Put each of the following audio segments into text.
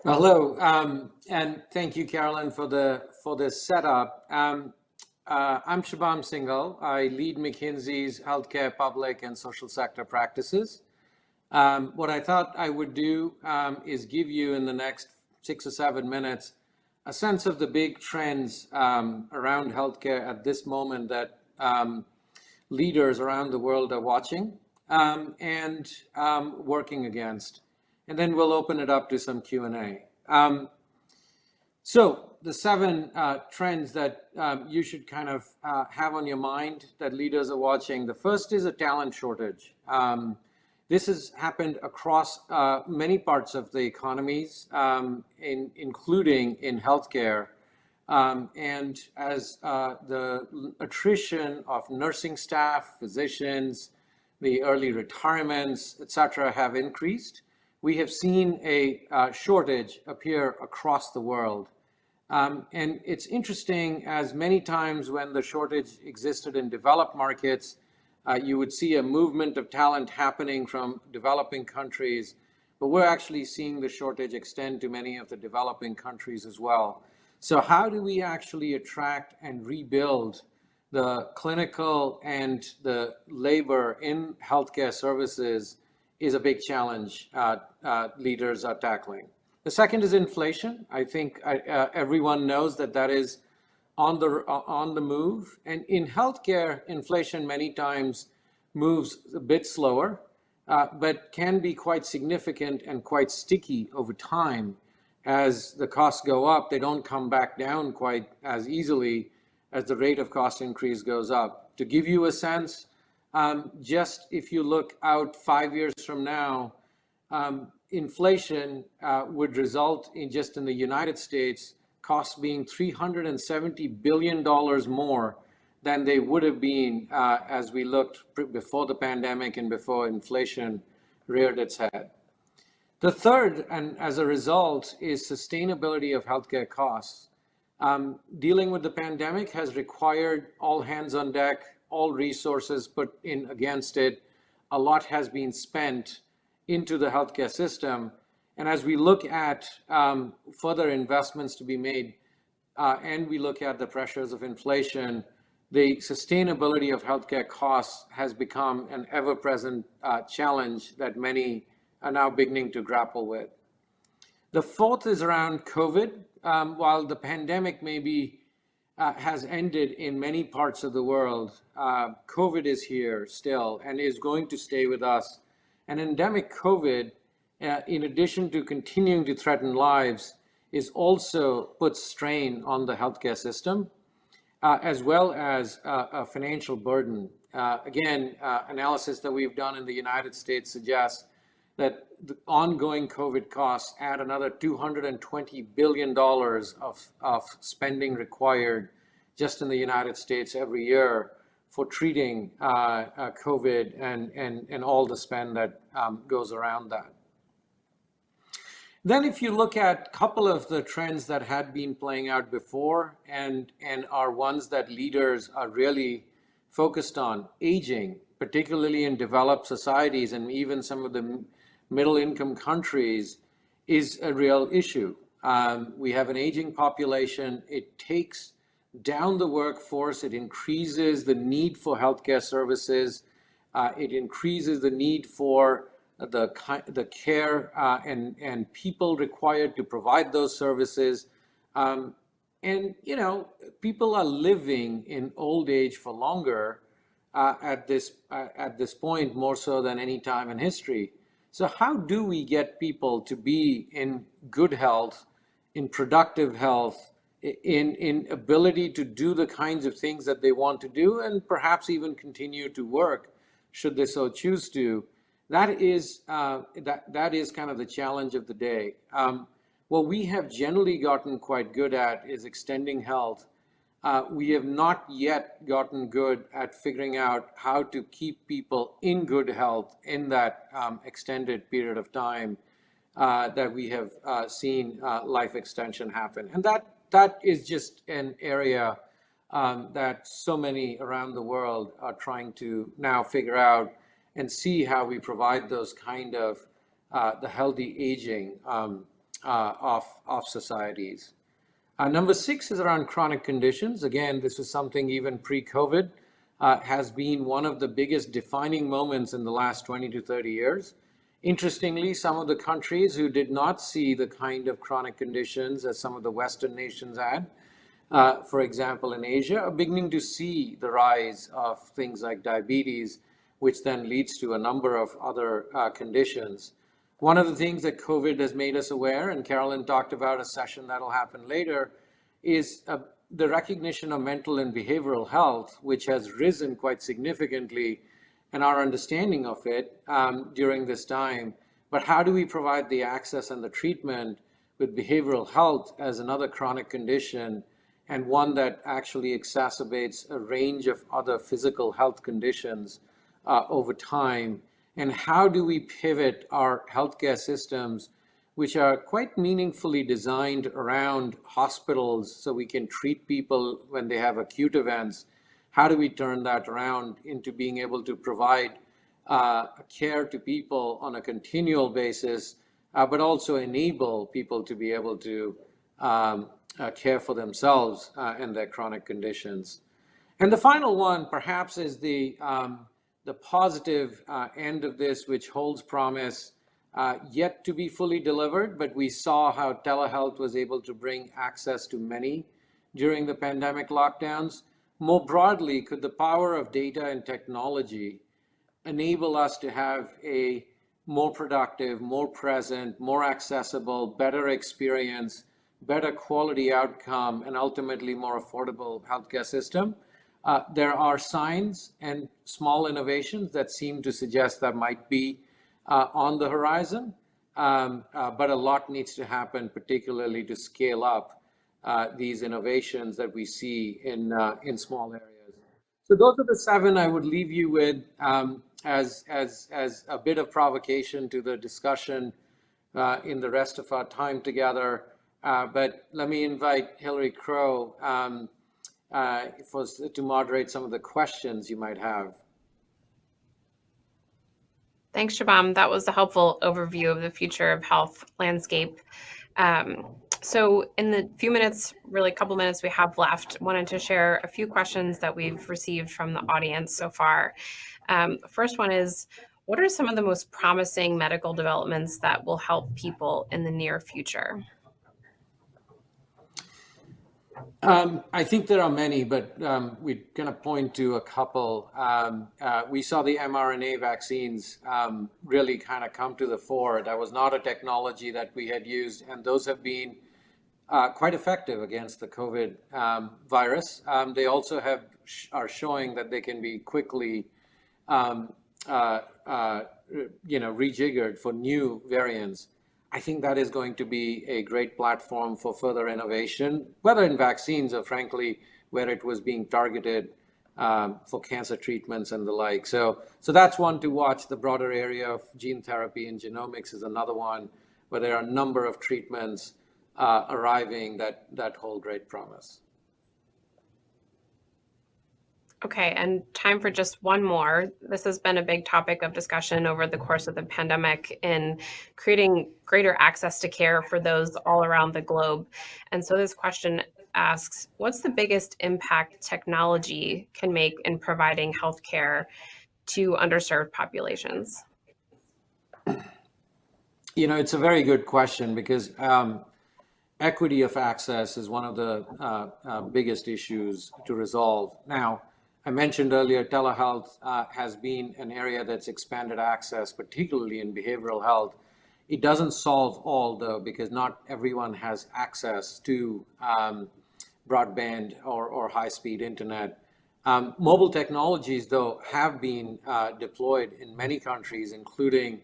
Hello, and thank you, Carolyn, for this setup. I'm Shubham Singhal. I lead McKinsey's healthcare, public, and social sector practices. What I thought I would do is give you in the next 6 or 7 minutes a sense of the big trends around healthcare at this moment that leaders around the world are watching and working against. And then we'll open it up to some Q&A. So the seven trends that you should kind of have on your mind that leaders are watching. The first is a talent shortage. This has happened across many parts of the economies, including in healthcare. And as the attrition of nursing staff, physicians, the early retirements, et cetera, have increased, we have seen a shortage appear across the world. And it's interesting, as many times when the shortage existed in developed markets, you would see a movement of talent happening from developing countries, but we're actually seeing the shortage extend to many of the developing countries as well. So how do we actually attract and rebuild the clinical and the labor in healthcare services is a big challenge leaders are tackling. The second is inflation. I think everyone knows that that is on the move. And in healthcare, inflation many times moves a bit slower, but can be quite significant and quite sticky over time. As the costs go up, they don't come back down quite as easily as the rate of cost increase goes up. To give you a sense, just if you look out 5 years from now, inflation would result in, just in the United States, costs being $370 billion more than they would have been as we looked before the pandemic and before inflation reared its head. The third, and as a result, is sustainability of healthcare costs. Dealing with the pandemic has required all hands on deck, all resources put in against it. A lot has been spent into the healthcare system. And as we look at further investments to be made, and we look at the pressures of inflation, the sustainability of healthcare costs has become an ever-present challenge that many are now beginning to grapple with. The fourth is around COVID. While the pandemic maybe has ended in many parts of the world, COVID is here still and is going to stay with us. And endemic COVID, in addition to continuing to threaten lives, is also puts strain on the healthcare system, as well as a financial burden. Again, analysis that we've done in the United States suggests that the ongoing COVID costs add another $220 billion of spending required just in the United States every year for treating COVID and all the spend that goes around that. Then if you look at a couple of the trends that had been playing out before and are ones that leaders are really focused on, aging, particularly in developed societies and even some of the middle income countries, is a real issue. We have an aging population. It takes down the workforce. It increases the need for healthcare services. It increases the need for the care and people required to provide those services. And, you know, people are living in old age for longer at this point, more so than any time in history. So how do we get people to be in good health, in productive health, in ability to do the kinds of things that they want to do, and perhaps even continue to work, should they so choose to? That is that is kind of the challenge of the day. What we have generally gotten quite good at is extending health. We have not yet gotten good at figuring out how to keep people in good health in that extended period of time that we have seen life extension happen. And that is just an area that so many around the world are trying to now figure out and see how we provide those kind of the healthy aging of societies. Number 6 is around chronic conditions. Again, this is something even pre-COVID has been one of the biggest defining moments in the last 20 to 30 years. Interestingly, some of the countries who did not see the kind of chronic conditions as some of the Western nations had, for example, in Asia, are beginning to see the rise of things like diabetes, which then leads to a number of other conditions. One of the things that COVID has made us aware, and Carolyn talked about a session that'll happen later, is the recognition of mental and behavioral health, which has risen quite significantly, and our understanding of it during this time. But how do we provide the access and the treatment with behavioral health as another chronic condition, and one that actually exacerbates a range of other physical health conditions over time? And how do we pivot our healthcare systems, which are quite meaningfully designed around hospitals so we can treat people when they have acute events? How do we turn that around into being able to provide care to people on a continual basis, but also enable people to be able to care for themselves and their chronic conditions? And the final one, perhaps, is the positive end of this, which holds promise, yet to be fully delivered. But we saw how telehealth was able to bring access to many during the pandemic lockdowns. More broadly, could the power of data and technology enable us to have a more productive, more present, more accessible, better experience, better quality outcome, and ultimately more affordable healthcare system? There are signs and small innovations that seem to suggest that might be on the horizon, but a lot needs to happen, particularly to scale up these innovations that we see in small areas. So those are the 7 I would leave you with as a bit of provocation to the discussion in the rest of our time together. But let me invite Hillary Crow to moderate some of the questions you might have. Thanks, Shubham. That was a helpful overview of the future of health landscape. So in the few minutes, really couple minutes we have left, wanted to share a few questions that we've received from the audience so far. First one is, what are some of the most promising medical developments that will help people in the near future? I think there are many, but we're going to point to a couple. We saw the mRNA vaccines really kind of come to the fore. That was not a technology that we had used, and those have been quite effective against the COVID virus. They also are showing that they can be quickly rejiggered for new variants. I think that is going to be a great platform for further innovation, whether in vaccines or, frankly, where it was being targeted for cancer treatments and the like. So that's one to watch. The broader area of gene therapy and genomics is another one where there are a number of treatments arriving that hold great promise. Okay, and time for just one more. This has been a big topic of discussion over the course of the pandemic in creating greater access to care for those all around the globe. And so this question asks, what's the biggest impact technology can make in providing healthcare to underserved populations? It's a very good question because equity of access is one of the biggest issues to resolve. Now, I mentioned earlier, telehealth has been an area that's expanded access, particularly in behavioral health. It doesn't solve all, though, because not everyone has access to broadband or high-speed internet. Mobile technologies, though, have been deployed in many countries, including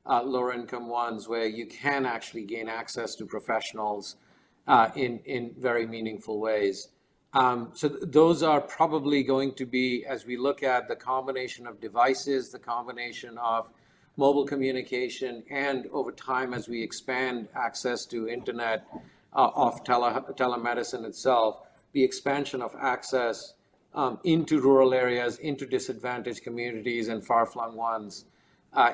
lower-income ones, where you can actually gain access to professionals in very meaningful ways. So those are probably going to be, as we look at the combination of devices, the combination of mobile communication, and over time, as we expand access to internet, of telemedicine itself, the expansion of access into rural areas, into disadvantaged communities and far-flung ones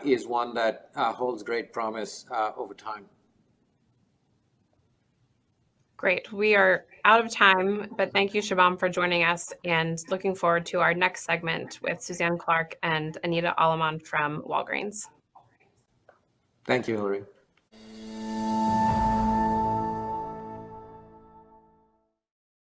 is one that holds great promise over time. Great. We are out of time, but thank you, Shubham, for joining us, and looking forward to our next segment with Suzanne Clark and Anita Alleman from Walgreens. Thank you, Hillary.